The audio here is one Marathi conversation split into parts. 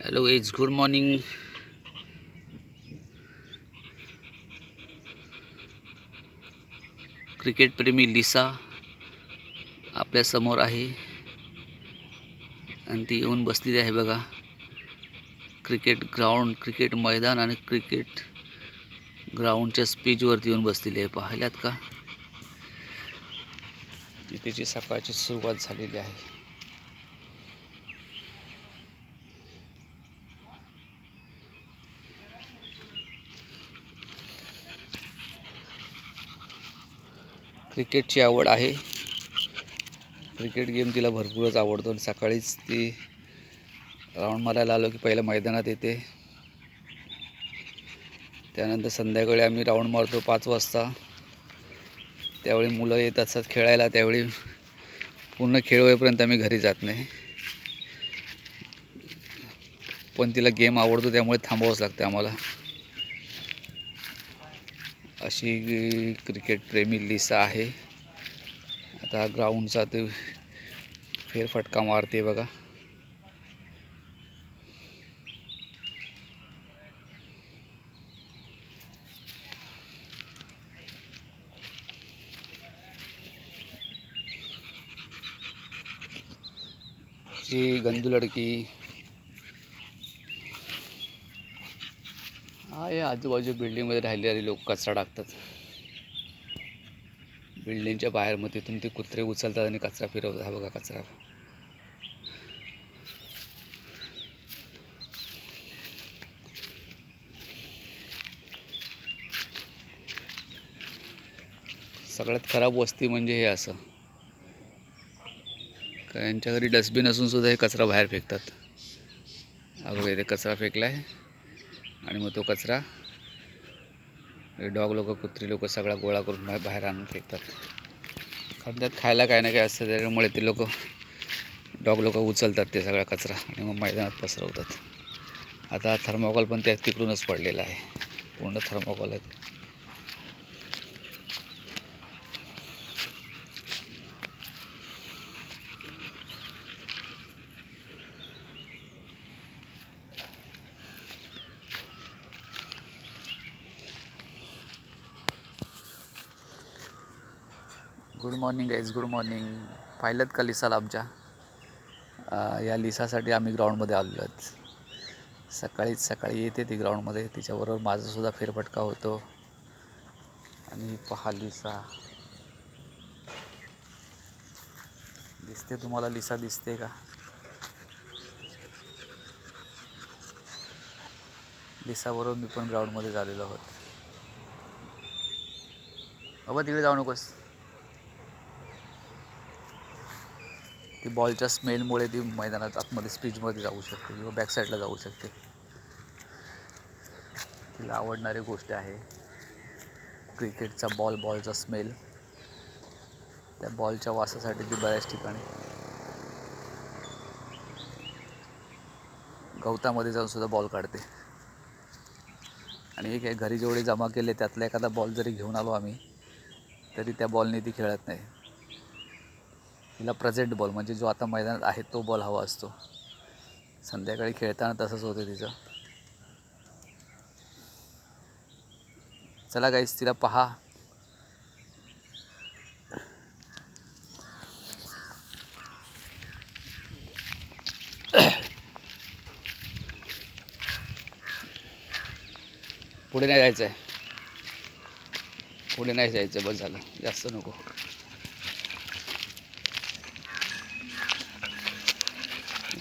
Hello it's good morning. Cricket प्रेमी लिसा आपल्या समोर आहे आणि ती येऊन बसलेली आहे बघा. क्रिकेट ग्राउंड, क्रिकेट मैदान आणि क्रिकेट ग्राउंडच्या स्पीचवरती येऊन बसलेली आहे. पाहिल्यात का? तिची सकाळची सुरुवात झालेली आहे. क्रिकेटची आवड आहे. क्रिकेट गेम तिला भरपूरच आवडतो आणि सकाळीच ती राऊंड मारायला आलो की पहिल्या मैदानात येते. त्यानंतर संध्याकाळी आम्ही राऊंड मारतो 5 वाजता. त्यावेळी मुलं येत असतात खेळायला. त्यावेळी पूर्ण खेळ होईपर्यंत आम्ही घरी जात नाही. पण तिला गेम आवडतो त्यामुळे थांबावंच लागतं आम्हाला. अशी क्रिकेट प्रेमी लिसा आहे. आता ग्राउंडचा ते फेरफटका मारते बघा. जी गंदू लडकी आहे. आजूबाजू बिल्डिंगमध्ये राहिलेले लोक कचरा टाकतात. बिल्डिंगच्या बाहेर मग तिथून ते कुत्रे उचलतात आणि कचरा फिरवतात. हा बघा कचरा. सगळ्यात खराब वस्ती म्हणजे हे असं, का यांच्या घरी डस्टबिन असून सुद्धा हे कचरा बाहेर फेकतात. अगोदर इथे कचरा फेकला आहे आणि मग तो कचरा डॉग लोक, कुत्री लोक सगळा गोळा करून बाहेर आणून फेकतात. कारण त्यात खायला काय ना काय असतं, त्याच्यामुळे ते लोक, डॉग लोक उचलतात ते सगळा कचरा आणि मग मैदानात पसरवतात. आता थर्मोकॉल पण त्या तिकडूनच पडलेला आहे. पूर्ण थर्मोकॉल आहे. Good morning guys, good morning. पाहिलं का लिसाला आमच्या? या लिसासाठी आम्ही ग्राउंडमध्ये आलो आहेत. सकाळी येते ती ग्राउंडमध्ये. तिच्याबरोबर माझासुद्धा फेरफटका होतो. आणि पहा लिसा दिसते तुम्हाला? लिसा दिसते का? लिसाबरोबर मी पण ग्राउंडमध्ये झालेलो आहोत. बाबा तिकडे जाऊ नकोस. ती बॉलच्या स्मेलमुळे ती मैदानात आतमध्ये स्पीचमध्ये जाऊ शकते किंवा बॅकसाईडला जाऊ शकते. तिला आवडणारी गोष्ट आहे क्रिकेटचा बॉलचा स्मेल. त्या बॉलच्या वासासाठी ती बऱ्याच ठिकाणी गवतामध्ये जाऊन सुद्धा बॉल काढते. आणि एक घरी जेवढे जमा केले त्यातला एखादा बॉल जरी घेऊन आलो आम्ही, तरी त्या बॉलने ती खेळत नाही. तिला प्रेझेंट बॉल म्हणजे जो आता मैदानात आहे तो बॉल हवा असतो. संध्याकाळी खेळताना तसंच होतं तिचं. चला गाईस, तिला पहा. पुढे नाही जायचं आहे. पुढे नाही जायचं, बस झालं, जास्त नको.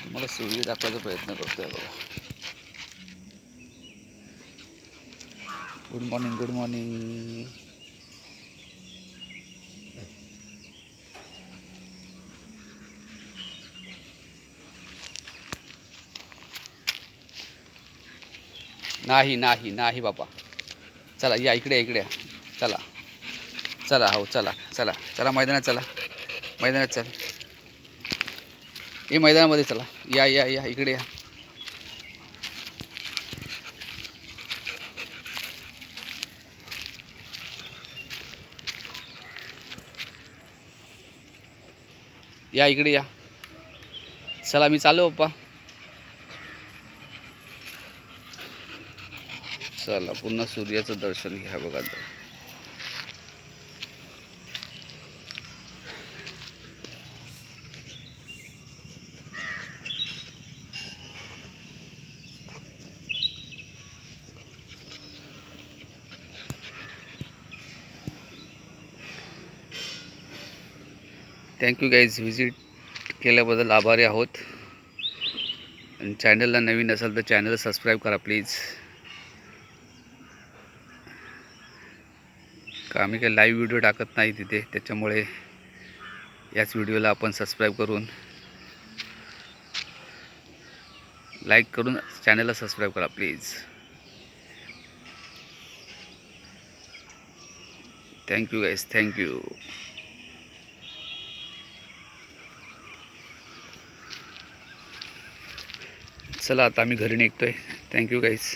तुम्हाला सूर्य दाखवायचा प्रयत्न करतोय बघा. Good morning, good morning. नाही नाही नाही बाबा. चला या इकडे, इकडे चला. चला, हो चला चला चला, मैदानात चला, मैदानात चला. हे मैदानामध्ये चला. या या या इकडे या. या इकडे या. चला मी चालू पप्पा. चला पुन्हा सूर्याचं दर्शन घ्या बघा. थँक्यू गाईज, व्हिजिट केल्याबद्दल आभारी आहोत. आणि चॅनलला नवीन असाल तर चॅनल सबस्क्राईब करा प्लीज. का आम्ही काही लाईव्ह व्हिडिओ टाकत नाही तिथे, त्याच्यामुळे याच व्हिडिओला आपण सबस्क्राईब करून लाईक करून चॅनलला सबस्क्राईब करा प्लीज. Thank you guys, thank you. चला आता आम्ही घरी निघतोय. Thank you guys.